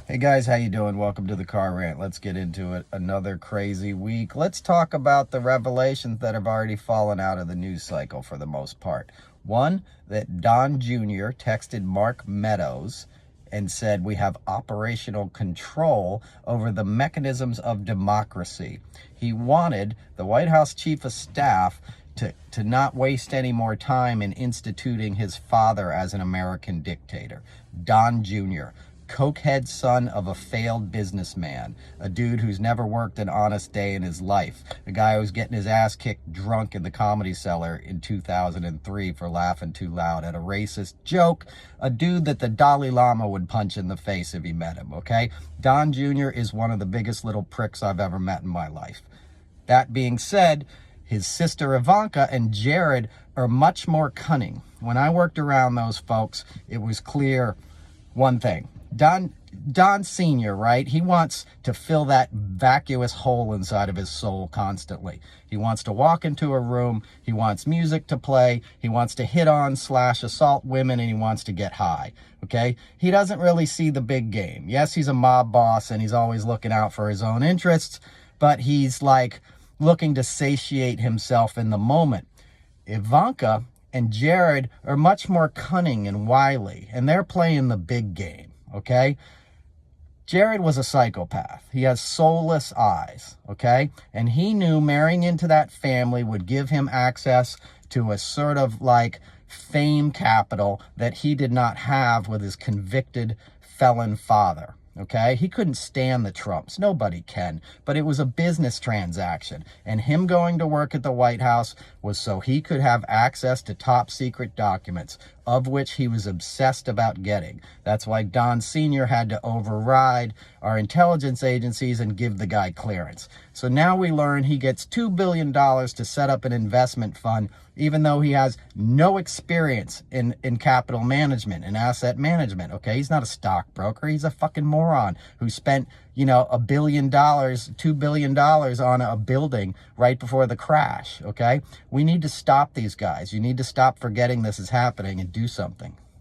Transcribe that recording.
Hey guys, how you doing? Welcome to the Car Rant. Let's get into it. Another crazy week. Let's talk about the revelations that have already fallen out of the news cycle for the most part. One, that Don Jr. texted Mark Meadows and said we have operational control over the mechanisms of democracy. He wanted the White House Chief of Staff to not waste any more time in instituting his father as an American dictator. Don Jr., cokehead son of a failed businessman, a dude who's never worked an honest day in his life, a guy who's getting his ass kicked drunk in the Comedy Cellar in 2003 for laughing too loud at a racist joke, a dude that the Dalai Lama would punch in the face if he met him, okay? Don Jr. is one of the biggest little pricks I've ever met in my life. That being said, his sister Ivanka and Jared are much more cunning. When I worked around those folks, it was clear one thing. Don Sr., right? He wants to fill that vacuous hole inside of his soul constantly. He wants to walk into a room. He wants music to play. He wants to hit on / assault women, and he wants to get high, okay? He doesn't really see the big game. Yes, he's a mob boss, and he's always looking out for his own interests, but he's like looking to satiate himself in the moment. Ivanka and Jared are much more cunning and wily, and they're playing the big game. Okay? Jared was a psychopath. He has soulless eyes, okay? And he knew marrying into that family would give him access to a sort of like fame capital that he did not have with his convicted felon father. Okay, he couldn't stand the Trumps. Nobody can. But it was a business transaction. And him going to work at the White House was so he could have access to top secret documents, of which he was obsessed about getting. That's why Don Sr. had to override our intelligence agencies and give the guy clearance. So now we learn he gets $2 billion to set up an investment fund, even though he has no experience in capital management and asset management, okay? He's not a stockbroker. He's a fucking moron who spent, $1 billion, $2 billion on a building right before the crash, okay? We need to stop these guys. You need to stop forgetting this is happening and do something.